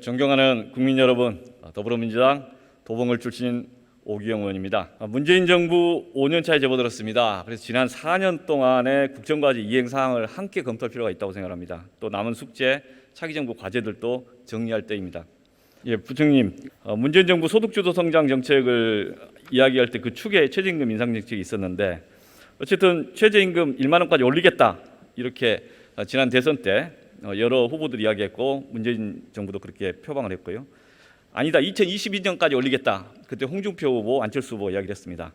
존경하는 국민 여러분, 더불어민주당 도봉을 출신 오기영 의원입니다. 문재인 정부 5년차에 접어들었습니다. 그래서 지난 4년 동안의 국정과제 이행 사항을 함께 검토할 필요가 있다고 생각합니다. 또 남은 숙제, 차기 정부 과제들도 정리할 때입니다. 부총님, 문재인 정부 소득주도 성장 정책을 이야기할 때 그 축에 최저임금 인상 정책이 있었는데 어쨌든 최저임금 1만 원까지 올리겠다 이렇게 지난 대선 때 여러 후보들이 이야기했고 문재인 정부도 그렇게 표방을 했고요. 아니다, 2022년까지 올리겠다. 그때 홍준표 후보, 안철수 후보 이야기를 했습니다.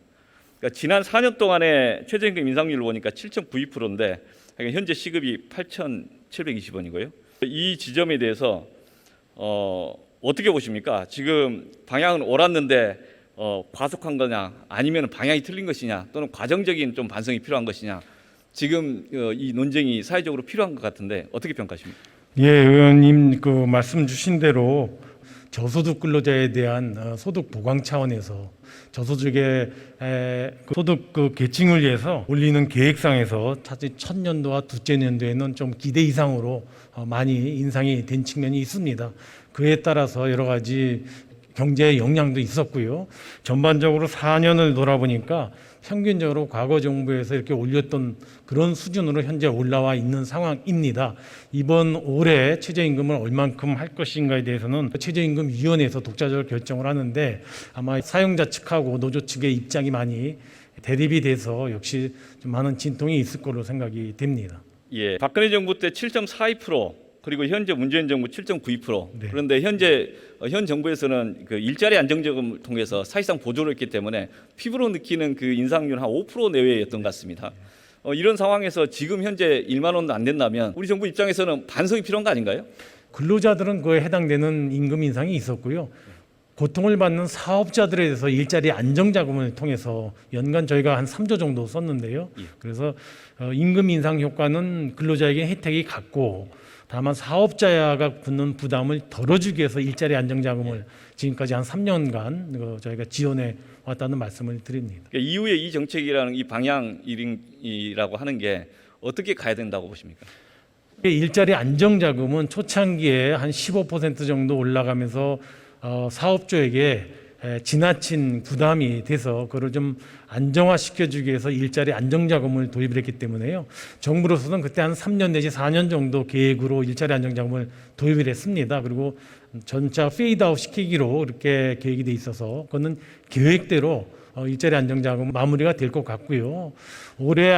그러니까 지난 4년 동안의 최저임금 인상률을 보니까 7.92%인데 현재 시급이 8,720원이고요. 이 지점에 대해서 어떻게 보십니까? 지금 방향은 옳았는데 과속한 거냐, 아니면 방향이 틀린 것이냐, 또는 과정적인 좀 반성이 필요한 것이냐. 지금 이 논쟁이 사회적으로 필요한 것 같은데 어떻게 평가하십니까? 예, 의원님 그 말씀 주신 대로 저소득 근로자에 대한 소득 보강 차원에서 저소득의 소득 계층을 위해서 올리는 계획상에서 차지 첫 년도와 둘째 년도에는 좀 기대 이상으로 많이 인상이 된 측면이 있습니다. 그에 따라서 여러 가지 경제의 영향도 있었고요. 전반적으로 4년을 돌아보니까 평균적으로 과거 정부에서 이렇게 올렸던 그런 수준으로 현재 올라와 있는 상황입니다. 이번 올해 최저임금을 얼만큼 할 것인가에 대해서는 최저임금위원회에서 독자적으로 결정을 하는데 아마 사용자 측하고 노조 측의 입장이 많이 대립이 돼서 역시 좀 많은 진통이 있을 걸로 생각이 됩니다. 예, 박근혜 정부 때 7.42%, 그리고 현재 문재인 정부 7.92%. 네. 그런데 현 정부에서는 그 일자리 안정적을 통해서 사실상 보조를 했기 때문에 피부로 느끼는 그 인상률 한 5% 내외였던 것 같습니다. 이런 상황에서 지금 현재 1만 원도 안 된다면 우리 정부 입장에서는 반성이 필요한 거 아닌가요? 근로자들은 그에 해당되는 임금 인상이 있었고요. 고통을 받는 사업자들에 대해서 일자리 안정자금을 통해서 연간 저희가 한 3조 정도 썼는데요. 그래서 임금 인상 효과는 근로자에게 혜택이 같고 다만 사업자가 붙는 부담을 덜어주기 위해서 일자리 안정자금을 지금까지 한 3년간 저희가 지원해 왔다는 말씀을 드립니다. 그러니까 이후에 이 정책이라는 이 방향이라고 하는 게 어떻게 가야 된다고 보십니까? 일자리 안정자금은 초창기에 한 15% 정도 올라가면서 사업주에게 지나친 부담이 돼서 그걸 좀 안정화시켜주기 위해서 일자리 안정자금을 도입을 했기 때문에요. 정부로서는 그때 한 3년 내지 4년 정도 계획으로 일자리 안정자금을 도입을 했습니다. 그리고 전차 페이드아웃 시키기로 이렇게 계획이 돼 있어서 그거는 계획대로 일자리 안정자금 마무리가 될 것 같고요. 올해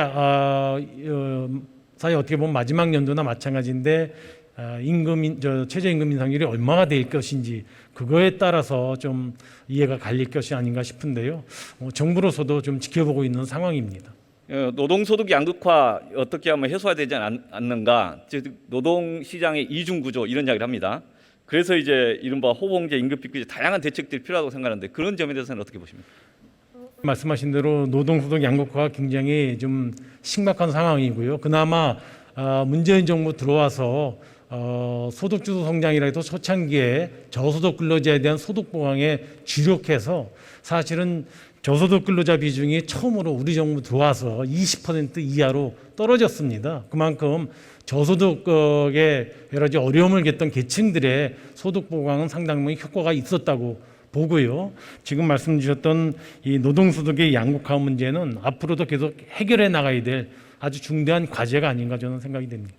사실 어떻게 보면 마지막 연도나 마찬가지인데 최저임금 인상률이 얼마나 될 것인지 그거에 따라서 좀 이해가 갈릴 것이 아닌가 싶은데요. 정부로서도 좀 지켜보고 있는 상황입니다. 노동소득 양극화 어떻게 하면 해소되지 않는가? 즉 노동시장의 이중구조 이런 이야기를 합니다. 그래서 이제 이른바 호봉제, 임금비까지 다양한 대책들이 필요하다고 생각하는데 그런 점에 대해서는 어떻게 보십니까? 말씀하신 대로 노동소득 양극화가 굉장히 좀 심각한 상황이고요. 그나마 문재인 정부 들어와서 소득주도 성장이라 해도 초창기에 저소득 근로자에 대한 소득 보강에 주력해서 사실은 저소득 근로자 비중이 처음으로 우리 정부 들어와서 20% 이하로 떨어졌습니다. 그만큼 저소득의 여러 가지 어려움을 겪던 계층들의 소득 보강은 상당히 효과가 있었다고 보고요. 지금 말씀 주셨던 이 노동소득의 양극화 문제는 앞으로도 계속 해결해 나가야 될 아주 중대한 과제가 아닌가 저는 생각이 됩니다.